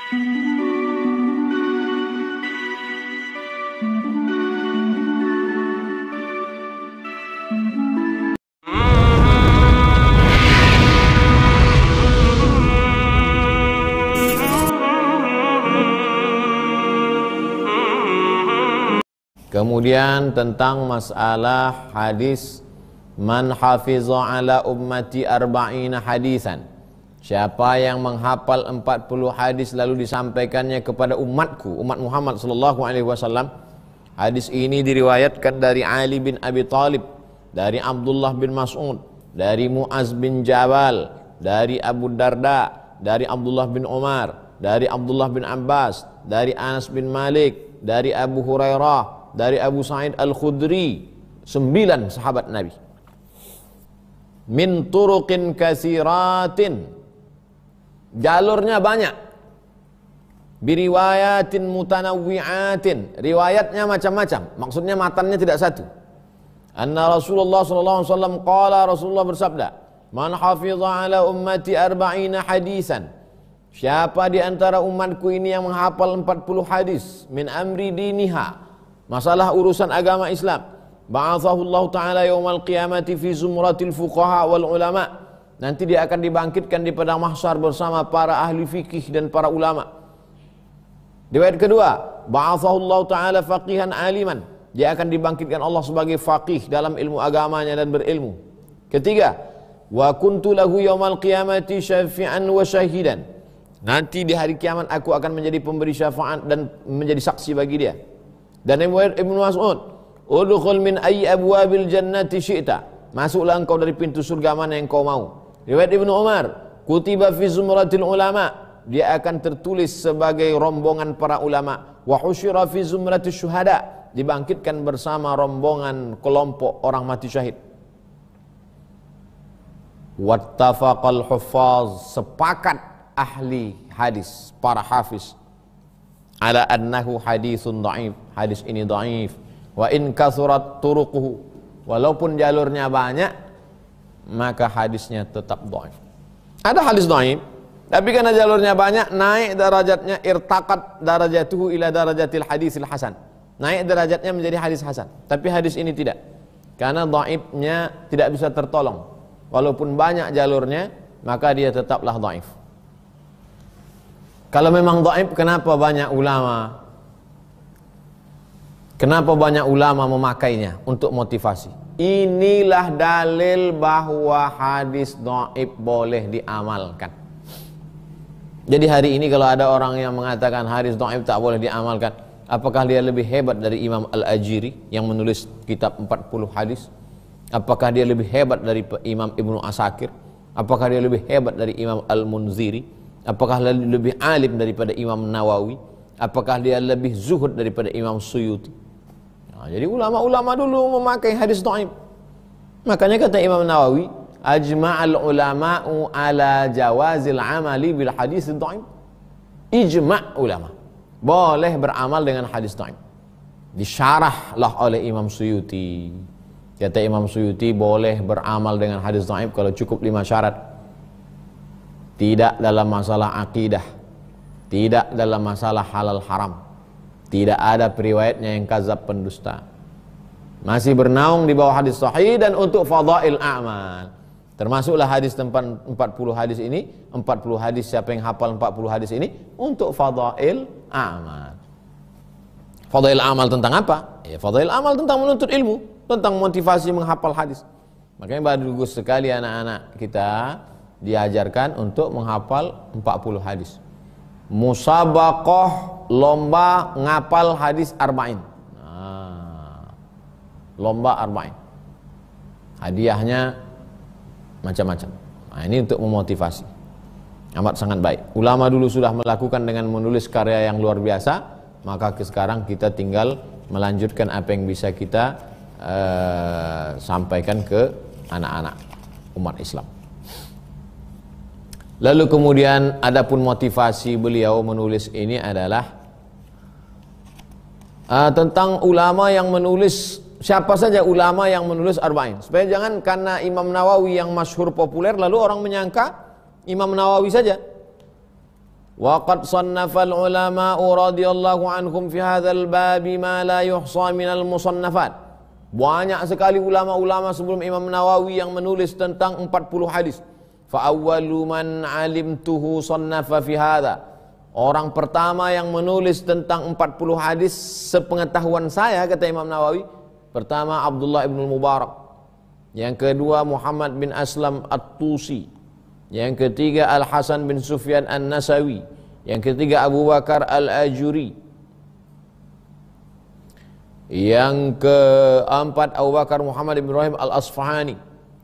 Kemudian tentang masalah hadis man hafiza ala ummati arba'ina hadisan. Siapa yang menghafal 40 hadis lalu disampaikannya kepada umatku, umat Muhammad sallallahu alaihi wasallam. Hadis ini diriwayatkan dari Ali bin Abi Thalib, dari Abdullah bin Mas'ud, dari Muaz bin Jabal, dari Abu Darda, dari Abdullah bin Umar, dari Abdullah bin Abbas, dari Anas bin Malik, dari Abu Hurairah, dari Abu Sa'id Al-Khudri. 9 sahabat Nabi. Min turuqin kasiratin, jalurnya banyak. Biriwayatin mutanawwi'atin, riwayatnya macam-macam, maksudnya matannya tidak satu. Anna Rasulullah sallallahu alaihi wasallam qala, Rasulullah bersabda, man hafiza ala ummati arba'ina hadisan. Siapa di antara umatku ini yang menghafal 40 hadis, min amri diniha, masalah urusan agama Islam, ba'athahu Allah Ta'ala yawmal qiyamati fi zumratil fuqaha wal ulama. Nanti dia akan dibangkitkan di padang mahsyar bersama para ahli fikih dan para ulama. Riwayat kedua, ba'athahu Allah Ta'ala faqihan aliman. Dia akan dibangkitkan Allah sebagai faqih dalam ilmu agamanya dan berilmu. Ketiga, wa kuntu lahu yawmal qiyamati syafi'an wa syahidan. Nanti di hari kiamat aku akan menjadi pemberi syafaat dan menjadi saksi bagi dia. Dan riwayat Ibnu Mas'ud, udkhul min ayyi abwabil jannati syi'ta, masuklah engkau dari pintu surga mana yang kau mau. Riwayat Ibnu Umar, kutiba fi zumratil ulama, dia akan tertulis sebagai rombongan para ulama. Wa husyira fi zumratis syuhada, dibangkitkan bersama rombongan kelompok orang mati syahid. Wattafaqal huffaz, sepakat ahli hadis, para hafiz, ala annahu hadithun dhaif, hadis ini dhaif. Wa in kathurat turuquhu, walaupun jalurnya banyak maka hadisnya tetap dhaif. Ada hadis dhaif tapi karena jalurnya banyak naik derajatnya, irtaqat darajatuhu ila darajatil hadisil hasan, naik derajatnya menjadi hadis hasan. Tapi hadis ini tidak, karena dhaifnya tidak bisa tertolong. Walaupun banyak jalurnya maka dia tetaplah dhaif. Kalau memang dhaif, kenapa banyak ulama? Kenapa banyak ulama memakainya untuk motivasi? Inilah dalil bahwa hadis dhaif boleh diamalkan. Jadi hari ini kalau ada orang yang mengatakan hadis dhaif tak boleh diamalkan, apakah dia lebih hebat dari Imam Al-Ajiri yang menulis kitab 40 hadis? Apakah dia lebih hebat dari Imam Ibnu Asakir? Apakah dia lebih hebat dari Imam Al-Munziri? Apakah lebih alim daripada Imam Nawawi? Apakah dia lebih zuhud daripada Imam Suyuti? Nah, jadi ulama-ulama dulu memakai hadis dhaif. Makanya kata Imam Nawawi, ajma'al ulama'u ala jawazil amali bil hadis dhaif. Ijma' ulama, boleh beramal dengan hadis dhaif. Disyarahlah oleh Imam Suyuti. Kata Imam Suyuti, boleh beramal dengan hadis dhaif kalau cukup 5 syarat. Tidak dalam masalah akidah, tidak dalam masalah halal haram, tidak ada periwayatnya yang kadzab pendusta, masih bernaung di bawah hadis sahih, dan untuk fadail a'mal. Termasuklah hadis tempat 40 hadis ini, 40 hadis, siapa yang hafal 40 hadis ini untuk fadail a'mal. Fadail amal tentang apa? Ya, fadail amal tentang menuntut ilmu, tentang motivasi menghafal hadis. Makanya bagus sekali anak-anak kita diajarkan untuk menghafal 40 hadis. Musabaqah, lomba ngapal hadis arba'in. Lomba arba'in. Hadiahnya macam-macam. Nah, ini untuk memotivasi. Amat sangat baik. Ulama dulu sudah melakukan dengan menulis karya yang luar biasa, maka sekarang kita tinggal melanjutkan apa yang bisa kita sampaikan ke anak-anak umat Islam. Lalu kemudian adapun motivasi beliau menulis ini adalah tentang ulama yang menulis, siapa saja ulama yang menulis arba'in, supaya jangan karena Imam Nawawi yang masyhur populer lalu orang menyangka Imam Nawawi saja. Wa qad sannafa al-ulama'u radhiyallahu anhum fi hadzal babi ma la yuhsa minal musannafat. Banyak sekali ulama-ulama sebelum Imam Nawawi yang menulis tentang 40 hadis. Fa awwalu man 'alimtuhu sannafa fi hadza. Orang pertama yang menulis tentang 40 hadis sepengetahuan saya, kata Imam Nawawi, pertama Abdullah ibn Mubarak, yang kedua Muhammad bin Aslam At-Tusi, yang ketiga Al-Hasan bin Sufyan An-Nasawi, yang ketiga Abu Bakar Al-Ajuri, yang keempat Abu Bakar Muhammad bin Ibrahim Al-Asfahani,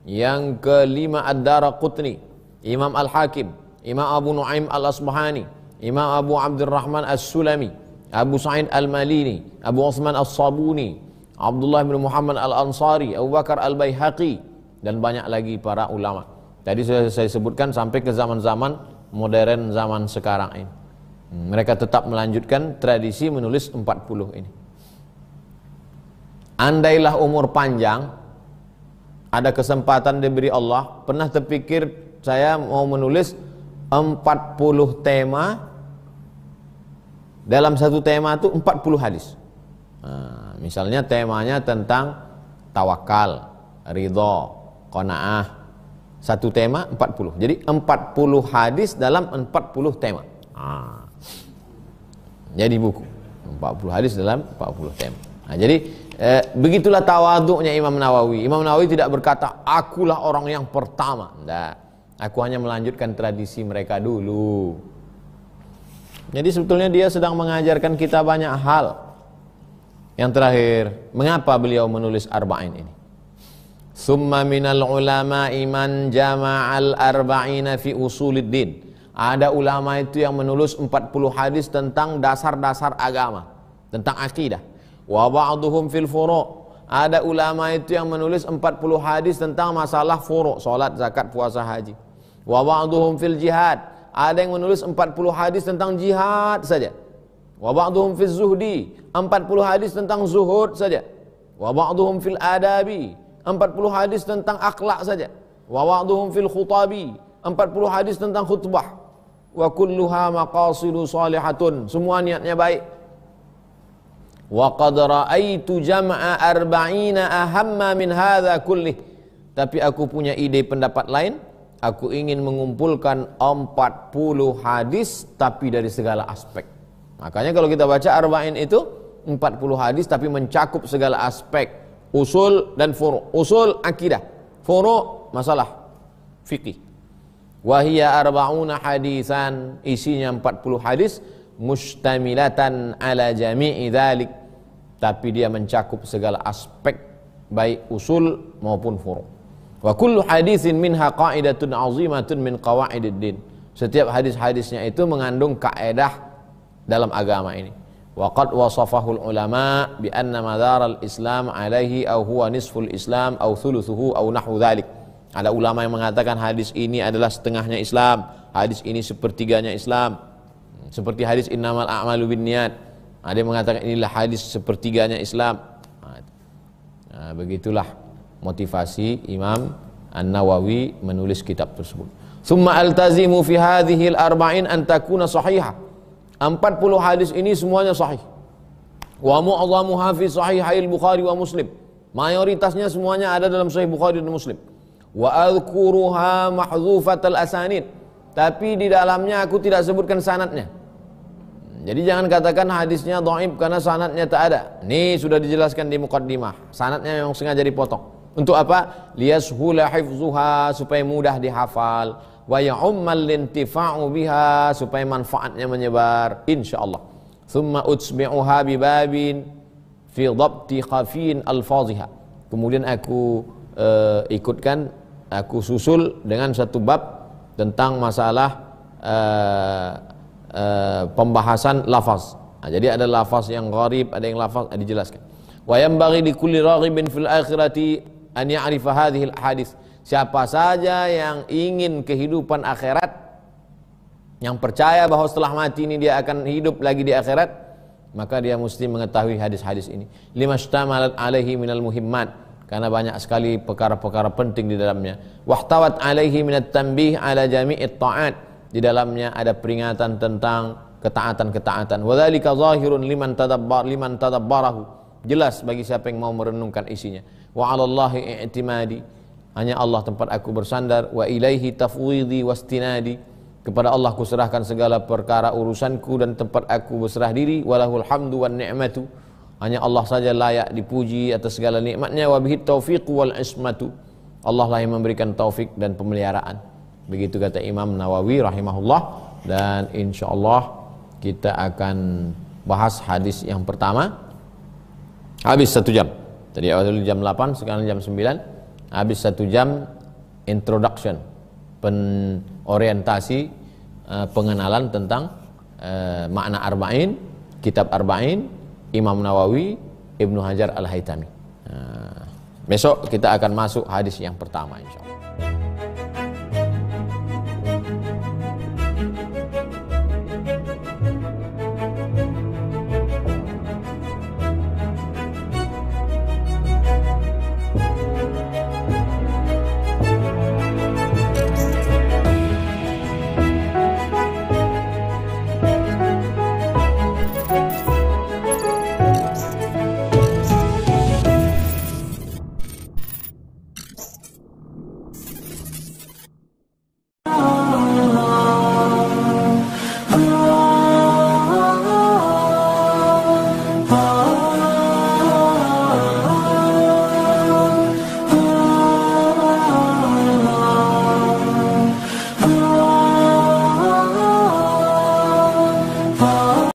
yang kelima Ad-Daraqutni, Imam Al-Hakim, Imam Abu Nuaim Al-Asbahani, Imam Abu Abdurrahman As-Sulami, Abu Sa'id Al-Malini, Abu Uthman As-Sabuni, Abdullah bin Muhammad Al-Ansari, Abu Bakar Al-Baihaqi, dan banyak lagi para ulama. Tadi sudah saya sebutkan sampai ke zaman-zaman modern, zaman sekarang ini. Mereka tetap melanjutkan tradisi menulis 40 ini. Andailah umur panjang, ada kesempatan diberi Allah, pernah terpikir saya mau menulis 40 tema. Dalam satu tema itu 40 hadis. Nah, misalnya temanya tentang tawakal, ridho, qanaah. Satu tema 40. Jadi 40 hadis dalam 40 tema. Nah, jadi buku 40 hadis dalam 40 tema. Nah, jadi begitulah tawaduknya Imam Nawawi. Imam Nawawi tidak berkata akulah orang yang pertama. Tidak. Aku hanya melanjutkan tradisi mereka dulu. Jadi sebetulnya dia sedang mengajarkan kita banyak hal. Yang terakhir, mengapa beliau menulis arba'in ini? Summa minal ulama'i man jama'al arba'ina fi usuliddin. Ada ulama itu yang menulis 40 hadis tentang dasar-dasar agama, tentang akidah. Wa ba'duhum fil furu'. Ada ulama itu yang menulis 40 hadis tentang masalah furu', salat, zakat, puasa, haji. Wa ba'duhum fil jihad. Ada yang menulis 40 hadis tentang jihad saja. Wa ba'duhum fil zuhdi. 40 hadis tentang zuhud saja. Wa ba'duhum fil adabi. 40 hadis tentang akhlak saja. Wa ba'duhum fil khutabi. 40 hadis tentang khutbah. Wa kulluha maqasidu salihatun. Semua niatnya baik. Wa qad ra'aitu jam'a arba'ina ahamma min hadza kullih. Tapi aku punya ide pendapat lain. Aku ingin mengumpulkan 40 hadis tapi dari segala aspek. Makanya kalau kita baca arba'in itu 40 hadis tapi mencakup segala aspek, usul dan furu'. Usul akidah, furu' masalah fikih. Wa hiya arba'una hadisan, isinya 40 hadis mustamilatan ala jami'i dzalik. Tapi dia mencakup segala aspek baik usul maupun furu'. Wa kullu haditsin minha qa'idatun 'azimatun min qawa'ididdin. Setiap hadis-hadisnya itu mengandung kaedah dalam agama ini. Wa qad wasafahu ulama bi anna madaral Islam alaihi aw huwa nisful Islam aw thuluthuhu aw nahwu dzalik. Ada ulama yang mengatakan hadis ini adalah setengahnya Islam, hadis ini sepertiganya Islam. Seperti hadis innamal a'malu binniyat. Ada yang mengatakan inilah hadis sepertiganya Islam. Nah, begitulah motivasi Imam An-Nawawi menulis kitab tersebut. Summa altazimu fi hadhihi al-arba'in an takuna sahihah. 40 hadis ini semuanya sahih. Wa mu'adhamuha fi sahihil Bukhari wa Muslim. Mayoritasnya semuanya ada dalam Sahih Bukhari dan Muslim. Wa adhkuruha mahdhufatal asanid. Tapi di dalamnya aku tidak sebutkan sanadnya. Jadi jangan katakan hadisnya dhaif karena sanadnya tak ada. Ini sudah dijelaskan di muqaddimah. Sanadnya memang sengaja dipotong. Untuk apa? Liyashula hifzuha, supaya mudah dihafal. Wa ya'ummal lintifa'u biha, supaya manfaatnya menyebar insyaallah. Thumma utsbi'uha bibabin fi dhabti khafin alfaziha. Kemudian aku ikutkan, aku susul dengan satu bab tentang masalah pembahasan lafaz. Nah, jadi ada lafaz yang gharib, ada yang lafaz dijelaskan. Wa yanbaghi likulli raghibin fil akhirati an ya'rifa hadhihi al-hadis. Siapa saja yang ingin kehidupan akhirat, yang percaya bahwa setelah mati ini dia akan hidup lagi di akhirat, maka dia mesti mengetahui hadis-hadis ini. Limashtamalat alaihi minal muhimmat, karena banyak sekali perkara-perkara penting di dalamnya. Wahtawat alaihi minat tanbih ala jami'it ta'at, di dalamnya ada peringatan tentang ketaatan-ketaatan. Wadzalika zahirun liman tadabbarahu. Jelas bagi siapa yang mau merenungkan isinya. Wa 'alallahi i'timadi. Hanya Allah tempat aku bersandar. Wa ilaihi tafwidhi wastinadi. Kepada Allah kuserahkan segala perkara urusanku dan tempat aku berserah diri. Walahul hamdu wan ni'matu. Hanya Allah saja layak dipuji atas segala nikmatnya. Wa bihi taufiqu wal ismatu. Allah lah yang memberikan taufik dan pemeliharaan. Begitu kata Imam Nawawi rahimahullah. Dan insyaallah kita akan bahas hadis yang pertama. Habis 1 jam. Tadi awal jam 8, sekarang jam 9. Habis 1 jam introduction, orientasi, pengenalan tentang makna arba'in, kitab arba'in, Imam Nawawi, Ibnu Hajar Al-Haytami. Besok kita akan masuk hadis yang pertama insyaallah.